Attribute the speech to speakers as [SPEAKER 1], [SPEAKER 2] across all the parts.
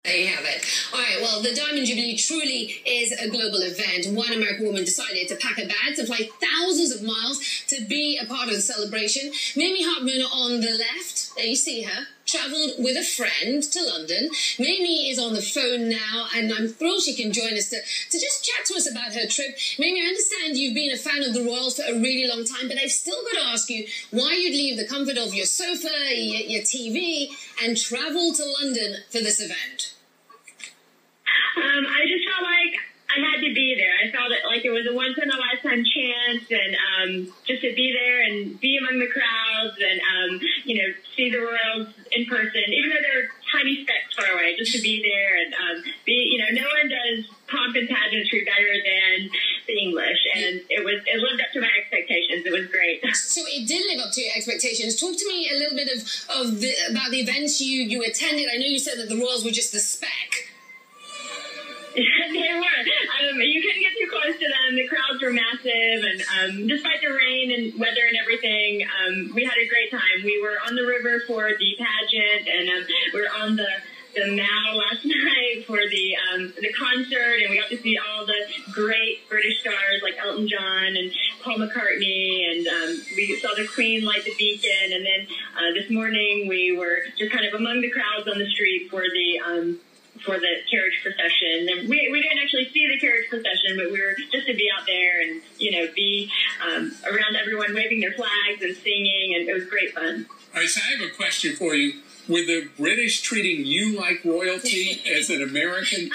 [SPEAKER 1] There you have it. All right, well, the Diamond Jubilee truly is a global event. One American woman decided to pack her bags and fly thousands of miles to be a part of the celebration. Mimi Hartman on the left, there you see her, travelled with a friend to London. Mimi is on the phone now, and I'm thrilled she can join us to just chat to us about her trip. Mimi, I understand you've been a fan of the Royals for a really long time, but I've still got to ask you why you'd leave the comfort of your sofa, your TV, and travel to London for this event.
[SPEAKER 2] I just felt like I had to be there. I felt like it was a once-in-a-lifetime chance, and just to be there and be among the crowds and, see the Royals in person, even though they're tiny specks far away, just to be there and no one does pomp and pageantry better than the English, and it lived up to my expectations. It was great.
[SPEAKER 1] So it did live up to your expectations. Talk to me a little bit about the events you attended. I know you said that the Royals were just the speck.
[SPEAKER 2] They were. You couldn't get too close to them. The crowds were massive, and despite the rain and weather and everything, we had a great time. We were on the river for the pageant, and we were on the Mall last night for the concert, and we got to see all the great British stars like Elton John and Paul McCartney, and we saw the Queen light the beacon, and then this morning we were just kind of among the crowds on the street for the carriage procession. And we didn't actually see the carriage procession, but we were just to be out there and, be around everyone waving their flags and singing, and it was great fun.
[SPEAKER 3] All right, so I have a question for you. Were the British treating you like royalty as an American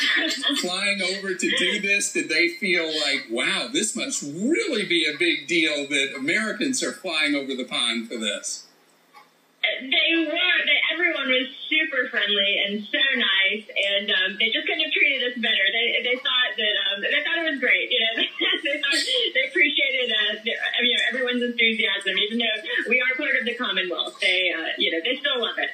[SPEAKER 3] flying over to do this? Did they feel like, wow, this must really be a big deal that Americans are flying over the pond for this?
[SPEAKER 2] They were. Everyone was super friendly and so nice, and they just couldn't have treated us better. They thought that they thought it was great. They appreciated everyone's enthusiasm, even though we are part of the Commonwealth. They still love it.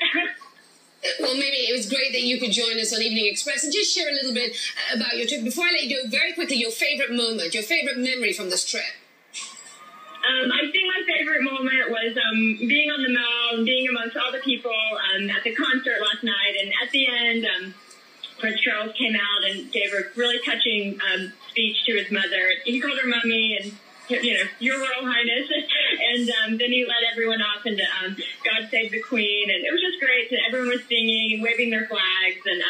[SPEAKER 1] Well, Mimi, it was great that you could join us on Evening Express and just share a little bit about your trip. Before I let you go, very quickly, your favorite moment, your favorite memory from this trip.
[SPEAKER 2] I think my favorite moment was being on the Mall and being amongst all the people at the concert last night. And at the end, Prince Charles came out and gave a really touching speech to his mother. He called her Mummy and, Your Royal Highness. And then he led everyone off into God Save the Queen. And it was just great. Everyone was singing and waving their flags. And,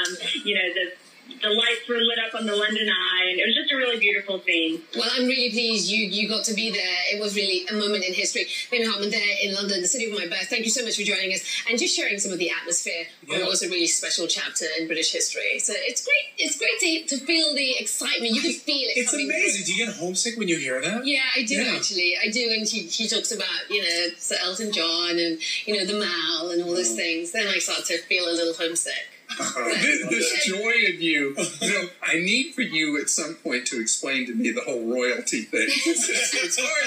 [SPEAKER 2] the lights were lit up on the London Eye, and it was just a really beautiful scene.
[SPEAKER 1] Well, I'm really pleased you got to be there. It was really a moment in history. Mimi Hartman there in London, the city of my birth. Thank you so much for joining us and just sharing some of the atmosphere. Yeah. It was a really special chapter in British history. So it's great. It's great to feel the excitement. You can feel it.
[SPEAKER 4] It's amazing. Do you get homesick when you hear that?
[SPEAKER 1] Yeah, I do actually. I do. And she talks about Sir Elton John and the Mall and all those things. Then I start to feel a little homesick.
[SPEAKER 3] This joy in you. I need for you at some point to explain to me the whole royalty thing. It's hard.